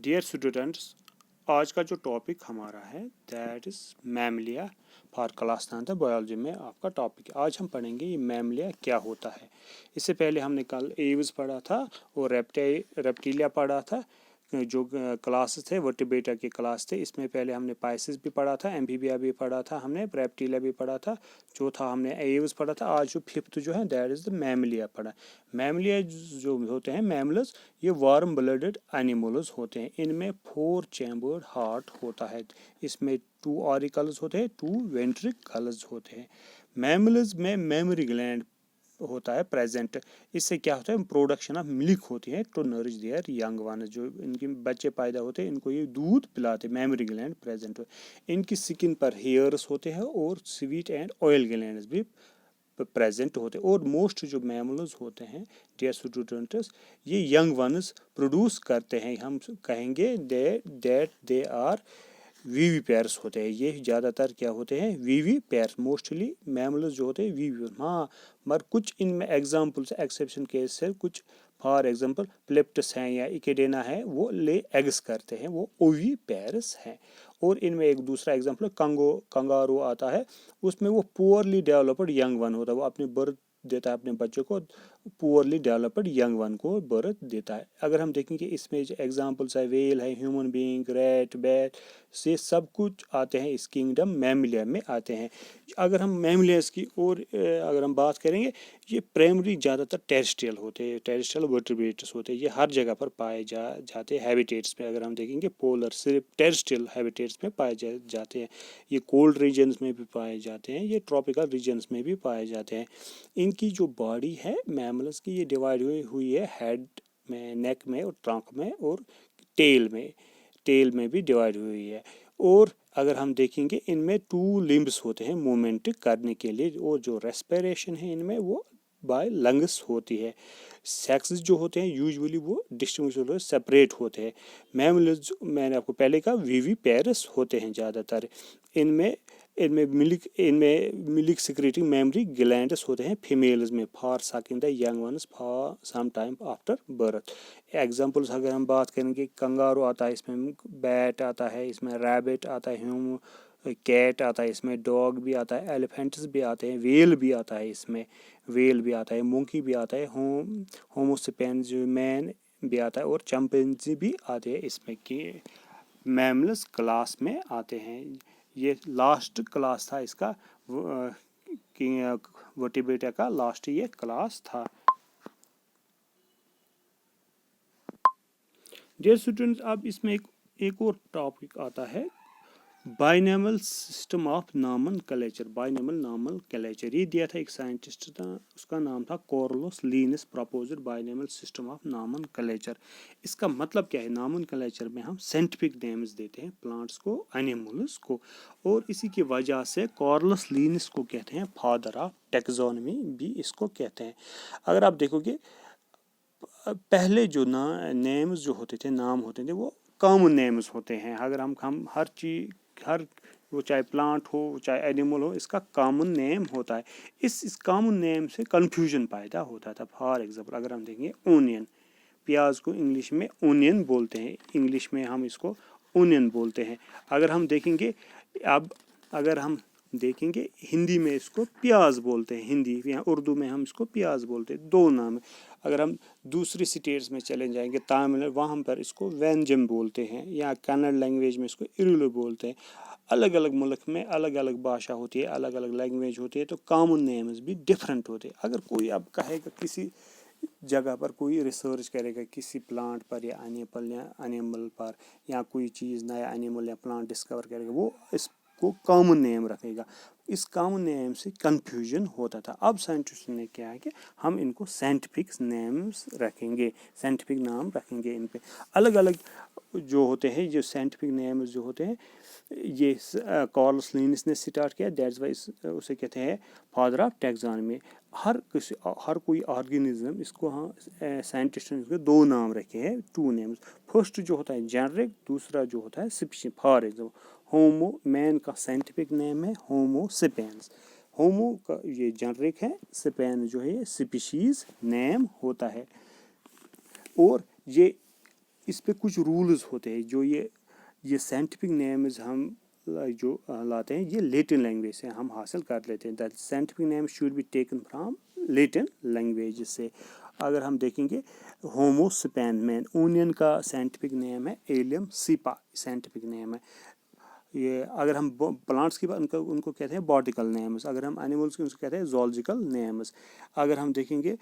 Dear students, आज का जो टॉपिक हमारा है that is mammalia for class 9 biology में आपका टॉपिक है। आज हम पढ़ेंगे ये मैमलिया क्या होता है। इससे पहले हमने कल एव्स पढ़ा था और रेप्टिलिया पढ़ा था, जो क्लासेस थे वर्टिब्रेटा के क्लास थे। इसमें पहले हमने पाइसिस भी पढ़ा था, एम्फीबिया भी पढ़ा था, हमने रेप्टिलिया भी पढ़ा था, चौथा हमने एव्स पढ़ा था। आज जो फिफ्थ जो है दैट इज़ द मैमलिया पढ़ा। मैमलिया जो होते हैं मैमल्स, ये वार्म ब्लडेड एनिमल्स होते हैं। इनमें 4 चैम्बर्ड हार्ट होता है। इसमें 2 ऑरिकल्स होते हैं, 2 वेंट्रिकल्स होते हैं। मैमल्स में मेमोरी ग्लैंड होता है प्रेजेंट। इससे क्या होता है, प्रोडक्शन ऑफ मिल्क होती है to nourish their young one. जो इनके बच्चे पैदा होते हैं इनको ये दूध पिलाते, मेमोरी ग्लैंड प्रेजेंट हो। इनकी स्किन पर हेयर्स होते हैं और स्वीट एंड ऑयल ग्लैंड्स भी प्रेजेंट होते हैं। और मोस्ट जो मैमल्स होते हैं डियर स्टूडेंट्स, ये यंग वन्स प्रोड्यूस करते हैं। हम कहेंगे that they are viviparous होते हैं। ये ज़्यादातर क्या होते हैं, वीवी पेयर्स। मोस्टली मैमल्स जो होते हैं वीवी। हाँ, मगर कुछ इनमें एग्जाम्पल्स एक्सेप्शन केस है। कुछ फॉर एग्जांपल प्लेप्टस हैं या इकेडेना है, वो ले एग्स करते हैं, वो ओवी पेयर्स हैं। और इनमें एक दूसरा एग्जांपल कंगारू आता है, उसमें वो पुअरली डेवलप्ड यंग वन होता है। वो अपने बर्थ देता है अपने बच्चों को, पुअरली डेवलप्ड यंग वन को बर्थ देता है। अगर हम देखेंगे इसमें जो एग्जांपल्स है, वेल है, ह्यूमन बीइंग, रैट, बैट, से सब कुछ आते हैं इस किंगडम मैमलिया में आते हैं। अगर हम मैमलियस की और अगर हम बात करेंगे, ये प्राइमरी ज़्यादातर टेरेस्ट्रियल होते हैं, टेरेस्ट्रियल वर्टिब्रेट्स होते हैं। ये हर जगह पर पाए जाते हैं हैबिटेट्स में। अगर हम देखेंगे पोलर सिर्फ टेरेस्ट्रियल हैबिटेट्स में पाए जाते हैं। ये कोल्ड रीजन्स में भी पाए जाते हैं, ये ट्रॉपिकल रीजन्स में भी पाए जाते हैं। इनकी जो बॉडी है मैमल्स की, ये डिवाइड हुई है हेड में, नेक में और ट्रंक में और टेल में भी डिवाइड हुई है। और अगर हम देखेंगे इनमें 2 लिम्ब्स होते हैं मूवमेंट करने के लिए, और जो रेस्पिरेशन है इनमें वो बाय लंग्स होती है। सेक्स जो होते हैं यूजुअली वो डिस्ट्रीब्यूशन सेपरेट होते हैं। मैमल्स मैंने आपको पहले कहा वीवी पेयर्स होते हैं ज़्यादातर। इनमें मिल्क सिक्रेटिंग मेमोरी ग्लैंड्स होते हैं फीमेल्स में, for sucking the young ones for some time after birth. Examples अगर हम बात करेंगे, कंगारू आता है, इसमें बैट आता है, इसमें रैबिट आता है, कैट आता है, इसमें डॉग भी आता है, एलिफेंट्स भी आते हैं, वेल भी आता है, इसमें वेल भी आता है, मोंकी भी आता है, होमोसेपियंस मैन भी आता है, और चैंपियंजी भी आते हैं इसमें कि मैमल्स क्लास में आते हैं। ये लास्ट क्लास था इसका, वर्टिब्रेटा का लास्ट ये क्लास था। डियर स्टूडेंट्स, अब इसमें एक और टॉपिक आता है, binomial system of nomenclature. Binomial nomenclature ये दिया था एक साइंटिस्ट था, उसका नाम था Carlos Linus, proposed binomial system of nomenclature. इसका मतलब क्या है, नॉमेनक्लेचर में हम साइंटिफिक नेम्स देते हैं प्लांट्स को, एनिमल्स को, और इसी की वजह से कार्लोस लिनस को कहते हैं फादर ऑफ टैक्सोनॉमी भी इसको कहते हैं। अगर आप देखोगे पहले जो नेम्स जो होते थे, नाम होते थे, वो कॉमन नेम्स होते हैं। अगर हम हर वो चाहे प्लांट हो चाहे एनिमल हो, इसका कॉमन नेम होता है। इस कॉमन नेम से कन्फ्यूजन पैदा होता था। फॉर एग्जांपल अगर हम देखेंगे ओनियन, प्याज को इंग्लिश में ओनियन बोलते हैं, इंग्लिश में हम इसको ओनियन बोलते हैं। अगर हम देखेंगे हिंदी में इसको प्याज बोलते हैं, हिंदी या उर्दू में हम इसको प्याज बोलते हैं, 2 नाम है। अगर हम दूसरी स्टेट्स में चले जाएंगे, तमिल, वहाँ पर इसको व्यंजन बोलते हैं, या कन्नड़ लैंग्वेज में इसको इरुलु बोलते हैं। अलग अलग मुल्क में अलग अलग भाषा होती है, अलग अलग लैंग्वेज होती है, तो कॉमन नेम्स भी डिफरेंट होते हैं। अगर कोई अब कहेगा, किसी जगह पर कोई रिसर्च करेगा किसी प्लांट पर या एनिमल पर, या कोई चीज़ नया एनिमल या प्लांट डिस्कवर करेगा, वो इसको कॉमन नेम रखेगा। इस कॉमन नेम से कंफ्यूजन होता था। अब साइंटिस्ट ने क्या है कि हम इनको साइंटिफिक नेम्स रखेंगे, साइंटिफिक नाम रखेंगे। इन पे अलग अलग जो होते हैं, जो साइंटिफिक नेम्स जो होते हैं, ये कार्लोस लिनस ने स्टार्ट किया, दैट्स वाई उसे कहते हैं फादर ऑफ टैक्सोनॉमी। हर कोई ऑर्गेनिज्म, इसको साइंटिस्ट ने 2 नाम रखे हैं, 2 नेम्स। फर्स्ट जो होता है जेनरिक, दूसरा जो होता है species. For example homo, man का साइंटिफिक नेम है होमो सेपियंस। होमो का ये जेनरिक है, सेपियन जो है ये स्पीशीज नेम होता है। और ये اس پہ کچھ رولز ہوتے ہیں. جو یہ سائنٹیفک نیمز ہم جو لاتے ہیں یہ لیٹن لینگویج سے ہم حاصل کر لیتے ہیں. That scientific name should be taken from Latin language سے. اگر ہم دیکھیں گے ہومو سپین مین، اونین کا سائنٹیفک نیم ہے ایلیم سیپا، سائنٹیفک نیم ہے. یہ اگر ہم پلانٹس کی ان کو کہتے ہیں باٹیکل نیمز. اگر ہم اینیملس کی ان کو کہتے ہیں زولوجیکل نیمز. اگر ہم دیکھیں گے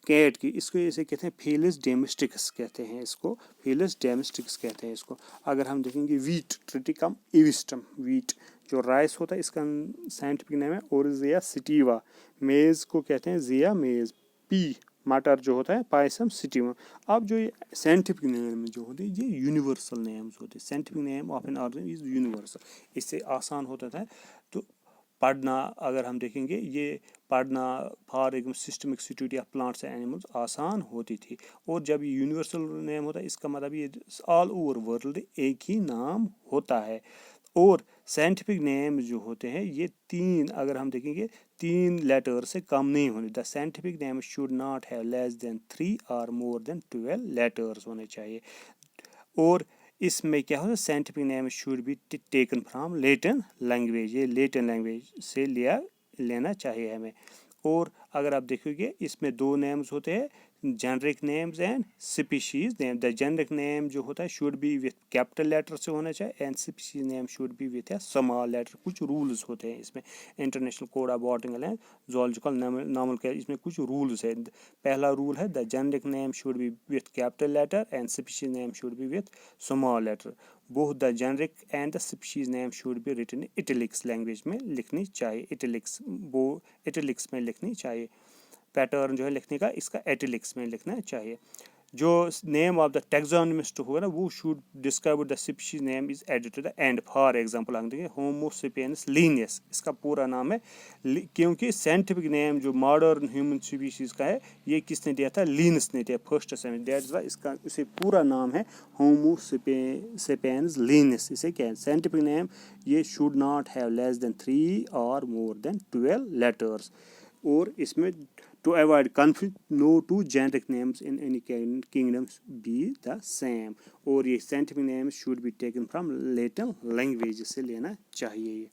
کیٹ کی، اس کو اسے کہتے ہیں فیلس ڈومیسٹکس کہتے ہیں، اس کو فیلس ڈومیسٹکس کہتے ہیں اس کو. اگر ہم دیکھیں گے ویٹ ٹریٹیکم ایوسٹم، ویٹ جو رائس ہوتا ہے اس کا سائنٹیفک نیم ہے اورزیا سٹیوا. میز کو کہتے ہیں زیا میز. پی مٹر جو ہوتا ہے پائسم سٹیوا. اب جو یہ سائنٹیفک نیم جو ہوتے ہیں یہ یونیورسل نیمز ہوتے ہیں. Scientific name of an organ is universal. اس سے آسان ہوتا تھا تو پڑھنا. اگر ہم دیکھیں گے یہ پڑھنا for example systemic study of plants and animals آسان ہوتی تھی. اور جب یہ یونیورسل نیم ہوتا ہے اس کا مطلب یہ آل اوور ورلڈ ایک ہی نام ہوتا ہے. اور سائنٹیفک نیم جو ہوتے ہیں یہ تین، اگر ہم دیکھیں گے 3 لیٹر سے کم نہیں ہونے. The scientific name should not have less than 3 or more then 12 letters ہونے چاہیے. اور اس میں کیا ہوتا ہے scientific name should be taken from Latin language. یہ لیٹن لینگویج سے لینا چاہیے ہمیں. اور اگر آپ دیکھو گے اس میں 2 نیمز ہوتے ہیں generic names and species name. The generic name جو ہوتا ہے should be with capital letter سے ہونا چاہیے and species name should be with a small letter. کچھ رولز ہوتے ہیں اس میں international code of botanical and zoological نامل اس میں کچھ رولز ہیں. پہلا رول ہے the generic name should be with capital letter and species name should be with small letter. Both the generic and the species name should be written italics language میں لکھنی چاہیے. اٹیلکس میں لکھنی چاہیے. Pattern جو ہے لکھنے کا اس کا ایٹیلکس میں لکھنا چاہیے. جو نیم آف دا ٹیکزانومسٹ ہوگا نا وہ should describe the species name is added to the end. For example ہم دیکھیں ہومو سیپینس لینیس، اس کا پورا نام ہے. کیونکہ سائنٹیفک نیم جو ماڈرن ہیومن سپیشیز کا ہے یہ کس نے دیا تھا؟ لینس نے دیا فرسٹ سے. دیٹ از اس کا اسے پورا نام ہے ہومو سیپینس لینس. اسے کیا ہے سائنٹیفک نیم یہ should not have less than 3 or more then 12 letters. اور اس میں to avoid conflict, no two generic names in any kingdoms be the same. اور یہ scientific names should be taken from Latin language سے لینا چاہیے.